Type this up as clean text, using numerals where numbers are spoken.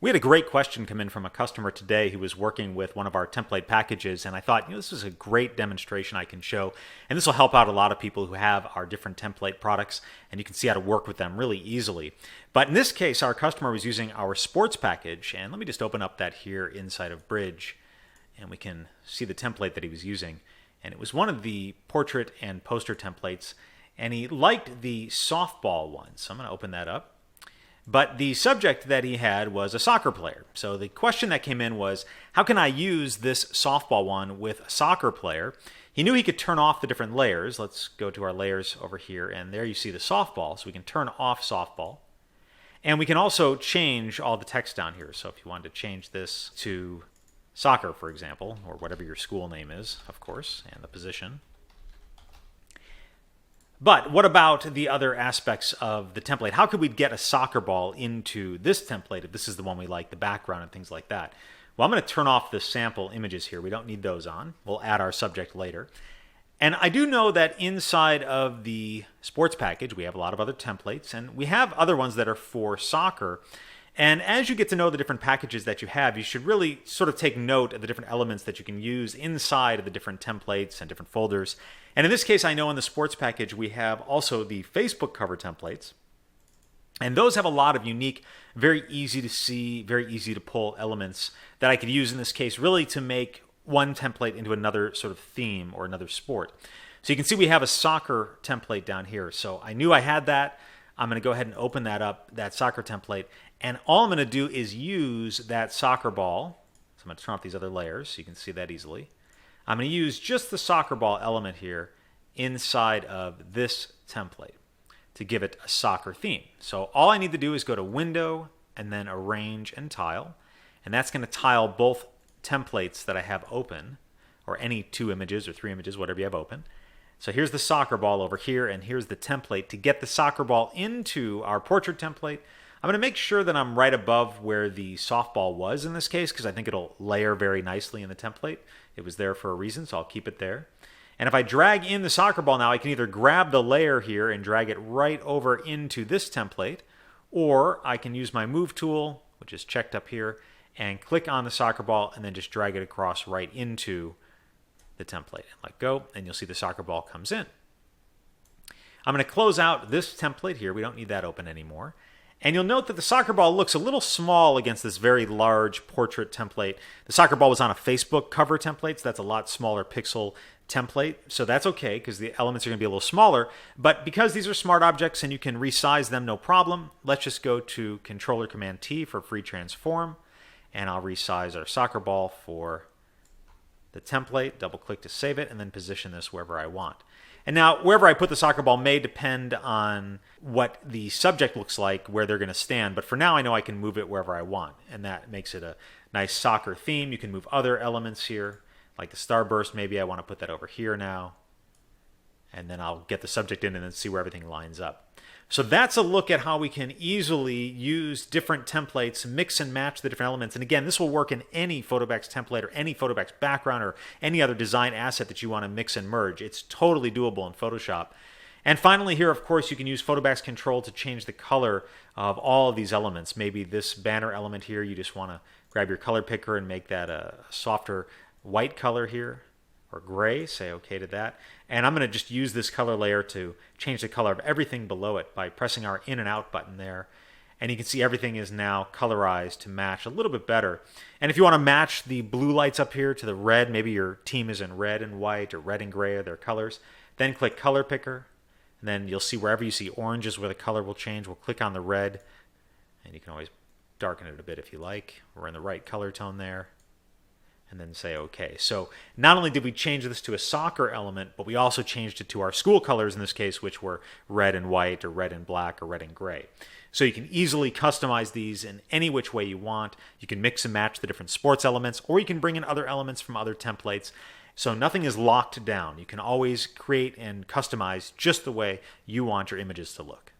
We had a great question come in from a customer today who was working with one of our template packages, and I thought, this is a great demonstration I can show, and this will help out a lot of people who have our different template products, and you can see how to work with them really easily. But in this case, our customer was using our sports package, and let me just open up that here inside of Bridge, and we can see the template that he was using. And it was one of the portrait and poster templates, and he liked the softball one, so I'm going to open that up. But the subject that he had was a soccer player. So the question that came in was, how can I use this softball one with a soccer player? He knew he could turn off the different layers. Let's go to our layers over here, and there you see the softball. So we can turn off softball. And we can also change all the text down here. So if you wanted to change this to soccer, for example, or whatever your school name is, of course, and the position. But what about the other aspects of the template? How could we get a soccer ball into this template if this is the one we like, the background and things like that? Well, I'm going to turn off the sample images here. We don't need those on. We'll add our subject later. And I do know that inside of the sports package, we have a lot of other templates, and we have other ones that are for soccer. And as you get to know the different packages that you have, you should really sort of take note of the different elements that you can use inside of the different templates and different folders. And in this case, I know in the sports package, we have also the Facebook cover templates. And those have a lot of unique, very easy to see, very easy to pull elements that I could use in this case really to make one template into another sort of theme or another sport. So you can see we have a soccer template down here. So I knew I had that. I'm going to go ahead and open that up, that soccer template. And all I'm going to do is use that soccer ball. So I'm going to turn off these other layers so you can see that easily. I'm going to use just the soccer ball element here inside of this template to give it a soccer theme. So all I need to do is go to Window and then Arrange and Tile. And that's going to tile both templates that I have open, or any 2 images or 3 images, whatever you have open. So here's the soccer ball over here, and here's the template. To get the soccer ball into our portrait template, I'm going to make sure that I'm right above where the softball was in this case, because I think it'll layer very nicely in the template. It was there for a reason, so I'll keep it there. And if I drag in the soccer ball now, I can either grab the layer here and drag it right over into this template, or I can use my Move tool, which is checked up here, and click on the soccer ball and then just drag it across right into the template. And let go, and you'll see the soccer ball comes in. I'm going to close out this template here. We don't need that open anymore. And you'll note that the soccer ball looks a little small against this very large portrait template. The soccer ball was on a Facebook cover template, so that's a lot smaller pixel template. So that's okay because the elements are going to be a little smaller. But because these are smart objects and you can resize them no problem, let's just go to Controller Command T for free transform. And I'll resize our soccer ball for the template, double click to save it, and then position this wherever I want. And now, wherever I put the soccer ball may depend on what the subject looks like, where they're going to stand. But for now, I know I can move it wherever I want. And that makes it a nice soccer theme. You can move other elements here, like the starburst. Maybe I want to put that over here now. And then I'll get the subject in and then see where everything lines up. So that's a look at how we can easily use different templates, mix and match the different elements. And again, this will work in any Photobacks template or any Photobacks background or any other design asset that you want to mix and merge. It's totally doable in Photoshop. And finally here, of course, you can use Photobacks Control to change the color of all of these elements. Maybe this banner element here, you just want to grab your color picker and make that a softer white color here, or gray, say okay to that. And I'm going to just use this color layer to change the color of everything below it by pressing our in and out button there. And you can see everything is now colorized to match a little bit better. And if you want to match the blue lights up here to the red, maybe your team is in red and white or red and gray are their colors, then click Color Picker. And then you'll see wherever you see orange is where the color will change. We'll click on the red, and you can always darken it a bit if you like. We're in the right color tone there. And then say OK. So not only did we change this to a soccer element, but we also changed it to our school colors in this case, which were red and white or red and black or red and gray. So you can easily customize these in any which way you want. You can mix and match the different sports elements, or you can bring in other elements from other templates. So nothing is locked down. You can always create and customize just the way you want your images to look.